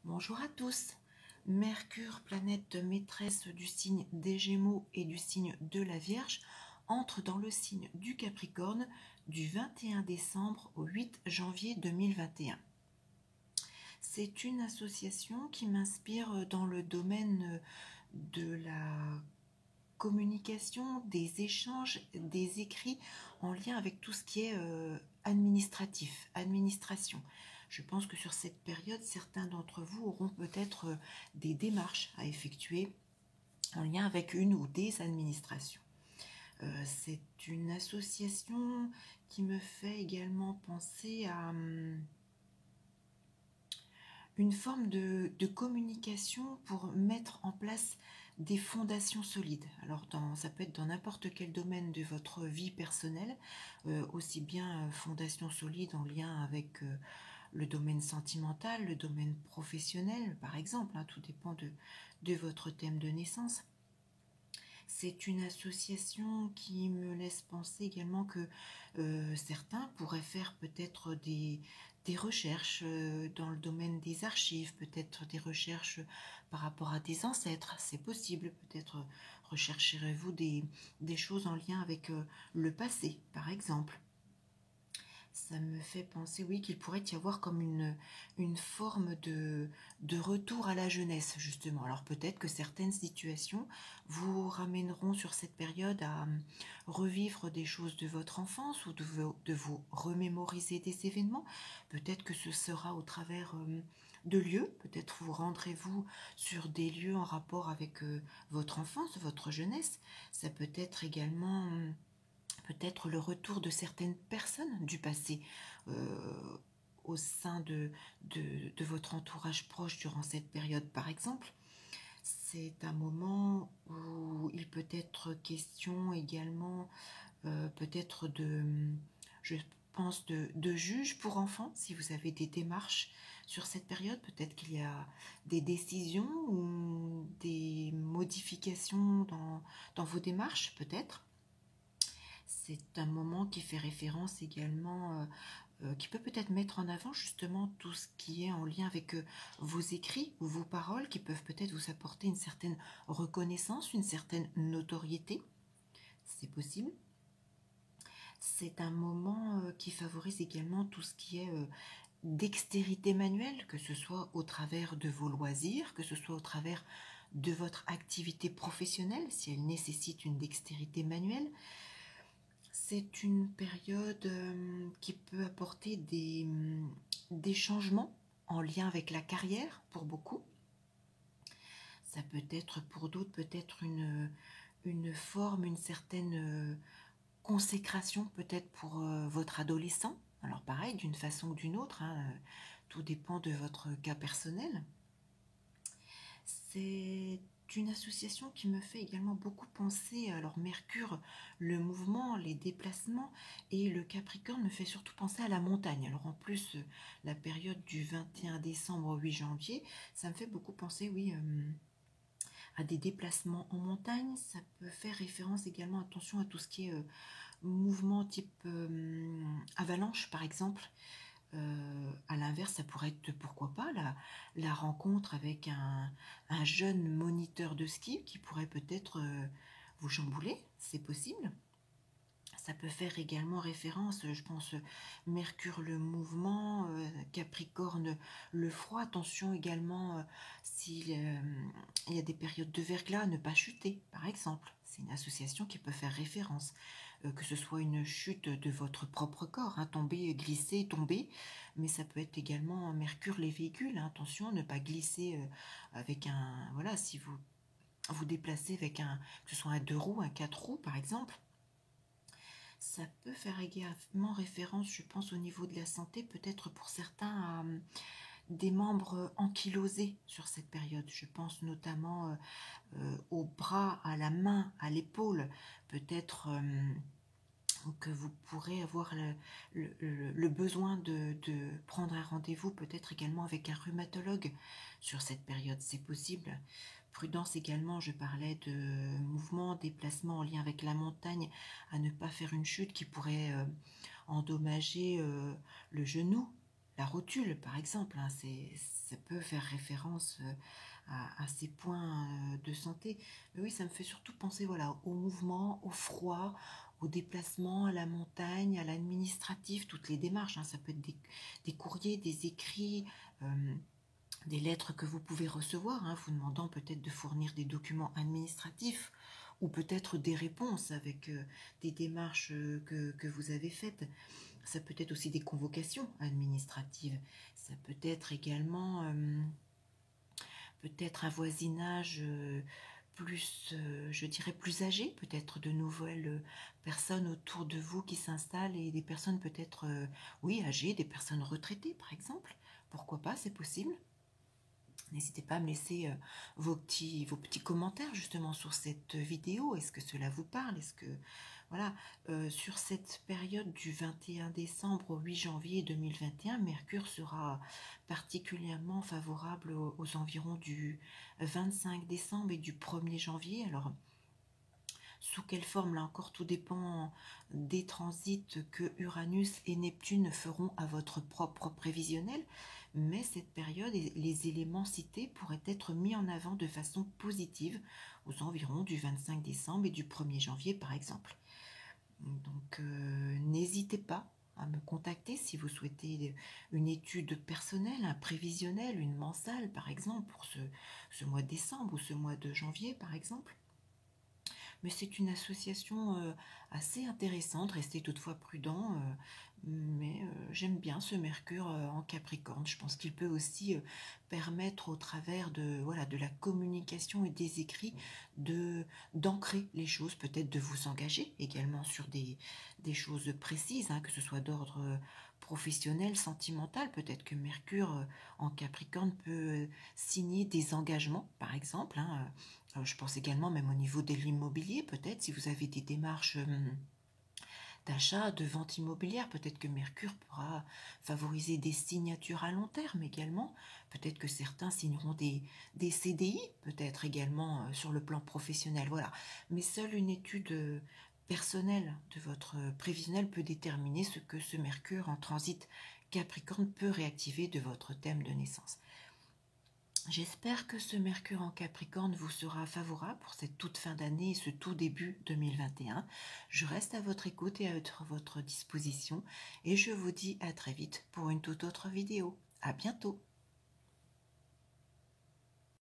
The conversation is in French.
Bonjour à tous. Mercure, planète maîtresse du signe des Gémeaux et du signe de la Vierge, entre dans le signe du Capricorne du 21 décembre au 8 janvier 2021. C'est une association qui m'inspire dans le domaine de la communication, des échanges, des écrits en lien avec tout ce qui est administratif, administration. Je pense que sur cette période, certains d'entre vous auront peut-être des démarches à effectuer en lien avec une ou des administrations. C'est une association qui me fait également penser à une forme de communication pour mettre en place des fondations solides. Alors ça peut être dans n'importe quel domaine de votre vie personnelle, aussi bien fondations solides en lien avec le domaine sentimental, le domaine professionnel, par exemple, hein, tout dépend de votre thème de naissance. C'est une association qui me laisse penser également que certains pourraient faire peut-être des recherches dans le domaine des archives, peut-être des recherches par rapport à des ancêtres, c'est possible, peut-être rechercherez-vous des choses en lien avec le passé, par exemple. Ça me fait penser, oui, qu'il pourrait y avoir comme une forme de retour à la jeunesse, justement. Alors peut-être que certaines situations vous ramèneront sur cette période à revivre des choses de votre enfance ou de vous remémoriser des événements. Peut-être que ce sera au travers de lieux. Peut-être vous rendrez-vous sur des lieux en rapport avec votre enfance, votre jeunesse. Ça peut être également peut-être le retour de certaines personnes du passé au sein de votre entourage proche durant cette période, par exemple. C'est un moment où il peut être question également peut-être je pense, de juge pour enfants, si vous avez des démarches sur cette période. Peut-être qu'il y a des décisions ou des modifications dans vos démarches, peut-être. C'est un moment qui fait référence également, qui peut peut-être mettre en avant justement tout ce qui est en lien avec vos écrits ou vos paroles, qui peuvent peut-être vous apporter une certaine reconnaissance, une certaine notoriété. C'est possible. C'est un moment qui favorise également tout ce qui est dextérité manuelle, que ce soit au travers de vos loisirs, que ce soit au travers de votre activité professionnelle, si elle nécessite une dextérité manuelle. C'est une période qui peut apporter des changements en lien avec la carrière pour beaucoup. Ça peut être pour d'autres peut-être une forme, une certaine consécration peut-être pour votre adolescent. Alors pareil, d'une façon ou d'une autre, hein, tout dépend de votre cas personnel. C'est une association qui me fait également beaucoup penser, alors Mercure, le mouvement, les déplacements, et le Capricorne me fait surtout penser à la montagne. Alors en plus, la période du 21 décembre au 8 janvier, ça me fait beaucoup penser, oui, à des déplacements en montagne. Ça peut faire référence également, attention à tout ce qui est mouvement type avalanche par exemple. À l'inverse, ça pourrait être, pourquoi pas, la rencontre avec un jeune moniteur de ski qui pourrait peut-être vous chambouler, c'est possible. Ça peut faire également référence, je pense, Mercure le mouvement, Capricorne le froid. Attention également s'il y a des périodes de verglas, ne pas chuter, par exemple. C'est une association qui peut faire référence, que ce soit une chute de votre propre corps, hein, tomber, glisser, tomber, mais ça peut être également Mercure les véhicules. Hein, attention, ne pas glisser avec voilà, si vous vous déplacez avec que ce soit un 2 roues, un 4 roues, par exemple. Ça peut faire également référence, je pense, au niveau de la santé, peut-être pour certains, à des membres ankylosés sur cette période. Je pense notamment au bras, à la main, à l'épaule. Peut-être que vous pourrez avoir le besoin de prendre un rendez-vous, peut-être également avec un rhumatologue sur cette période. C'est possible. Prudence également, je parlais de mouvements, déplacements en lien avec la montagne, à ne pas faire une chute qui pourrait endommager le genou, la rotule, par exemple, hein, ça peut faire référence à ces points de santé. Mais oui, ça me fait surtout penser voilà, au mouvement, au froid, au déplacement, à la montagne, à l'administratif, toutes les démarches. Hein, ça peut être des courriers, des écrits, des lettres que vous pouvez recevoir, hein, vous demandant peut-être de fournir des documents administratifs ou peut-être des réponses avec des démarches que vous avez faites. Ça peut être aussi des convocations administratives. Ça peut être également peut-être un voisinage plus, je dirais, plus âgé, peut-être de nouvelles personnes autour de vous qui s'installent et des personnes peut-être, oui, âgées, des personnes retraitées par exemple. Pourquoi pas, c'est possible. N'hésitez pas à me laisser vos petits commentaires justement sur cette vidéo. Est-ce que cela vous parle? Est-ce que voilà, sur cette période du 21 décembre au 8 janvier 2021, Mercure sera particulièrement favorable aux environs du 25 décembre et du 1er janvier. Alors, sous quelle forme, là encore, tout dépend des transits que Uranus et Neptune feront à votre propre prévisionnel. Mais cette période et les éléments cités pourraient être mis en avant de façon positive aux environs du 25 décembre et du 1er janvier, par exemple. Donc, n'hésitez pas à me contacter si vous souhaitez une étude personnelle, un prévisionnel, une mensale, par exemple, pour ce mois de décembre ou ce mois de janvier, par exemple. Mais c'est une association assez intéressante. Restez toutefois prudent, mais j'aime bien ce Mercure en Capricorne. Je pense qu'il peut aussi permettre au travers de, voilà, de la communication et des écrits d'ancrer les choses, peut-être de vous engager également sur des choses précises, hein, que ce soit d'ordre professionnel, sentimental. Peut-être que Mercure en Capricorne peut signer des engagements, par exemple, hein, je pense également même au niveau de l'immobilier, peut-être si vous avez des démarches d'achat, de vente immobilière, peut-être que Mercure pourra favoriser des signatures à long terme également. Peut-être que certains signeront des CDI, peut-être également sur le plan professionnel. Voilà. Mais seule une étude personnelle de votre prévisionnel peut déterminer ce que ce Mercure en transit Capricorne peut réactiver de votre thème de naissance. J'espère que ce Mercure en Capricorne vous sera favorable pour cette toute fin d'année et ce tout début 2021. Je reste à votre écoute et à votre disposition et je vous dis à très vite pour une toute autre vidéo. À bientôt!